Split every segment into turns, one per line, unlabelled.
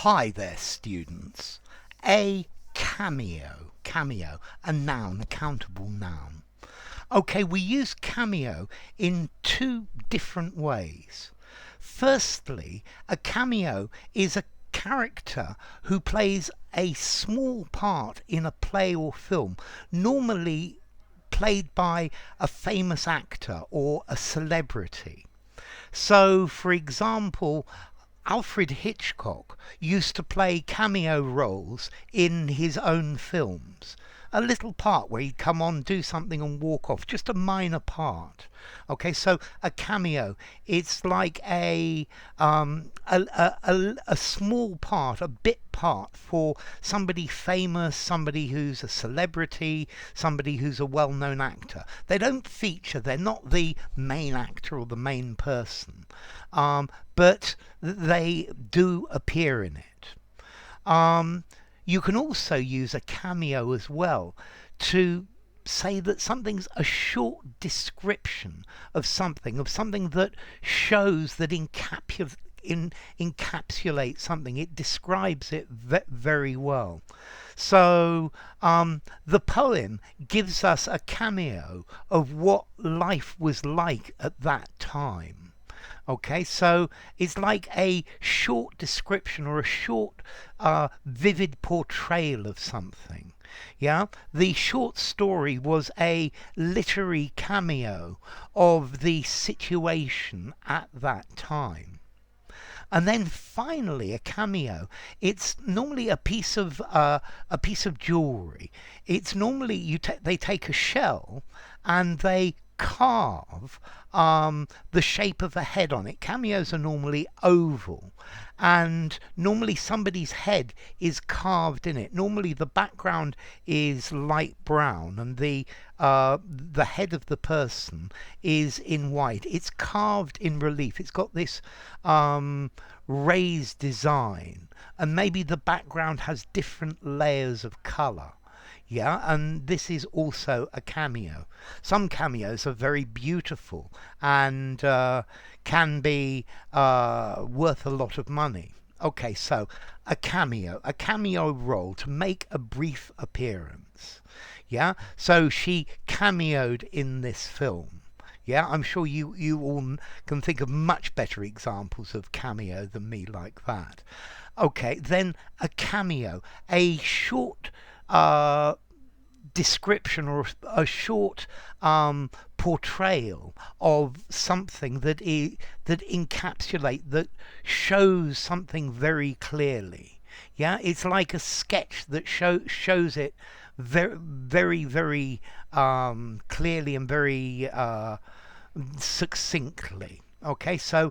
Hi there, students. A cameo. Cameo, a noun, a countable noun. Okay, we use cameo in two different ways. Firstly, a cameo is a character who plays a small part in a play or film, normally played by a famous actor or a celebrity. So, for example, Alfred Hitchcock used to play cameo roles in his own films. A little part where he'd come on, do something and walk off, just a minor part. Okay, so a cameo, it's like a small part, a bit part for somebody famous, somebody who's a celebrity, somebody who's a well-known actor. They don't feature, they're not the main actor or the main person, but they do appear in it. You can also use a cameo as well to say that something's a short description of something that shows that encapsulates something. It describes it very well. So the poem gives us a cameo of what life was like at that time. Okay, so it's like a short description or a short vivid portrayal of something. Yeah, the short story was a literary cameo of the situation at that time. And then finally, a cameo. It's normally a piece of jewelry. It's normally they take a shell and they carve the shape of a head on it. Cameos are normally oval, and normally somebody's head is carved in it. Normally the background is light brown and the head of the person is in white. It's carved in relief. It's got this raised design, and maybe the background has different layers of color. Yeah, and this is also a cameo. Some cameos are very beautiful and can be worth a lot of money. Okay, so a cameo role, to make a brief appearance. Yeah, so she cameoed in this film. Yeah, I'm sure you all can think of much better examples of cameo than me like that. Okay, then a cameo, a short description or a short portrayal of something that that shows something very clearly. Yeah, it's like a sketch that shows it very clearly and very succinctly. Okay, so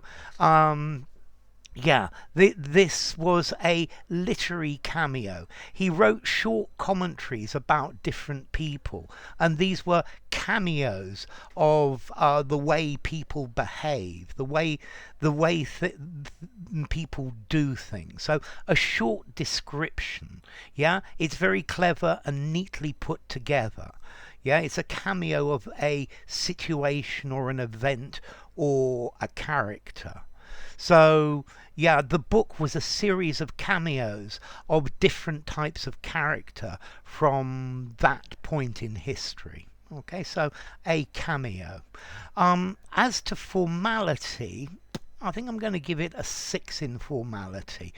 yeah, this was a literary cameo. He wrote short commentaries about different people, and these were cameos of the way people behave, the way people do things. So a short description. Yeah, it's very clever and neatly put together. Yeah, it's a cameo of a situation or an event or a character. So, yeah, the book was a series of cameos of different types of character from that point in history. Okay, so a cameo. As to formality, I think I'm going to give it a 6 in formality.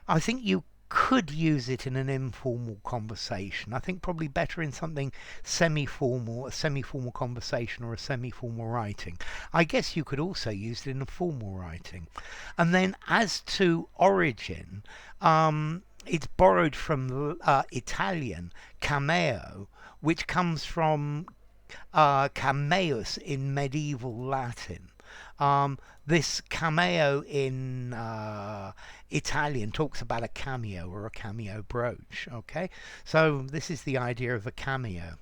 I think you could use it in an informal conversation. I think probably better in something semi-formal, a semi-formal conversation or a semi-formal writing. I guess you could also use it in a formal writing. And then as to origin, it's borrowed from Italian cameo, which comes from cameus in medieval Latin. This cameo in Italian talks about a cameo or a cameo brooch. Okay, so this is the idea of a cameo.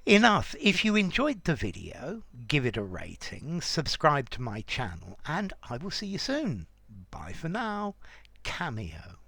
Enough. If you enjoyed the video, give it a rating, subscribe to my channel, and I will see you soon. Bye for now. Cameo.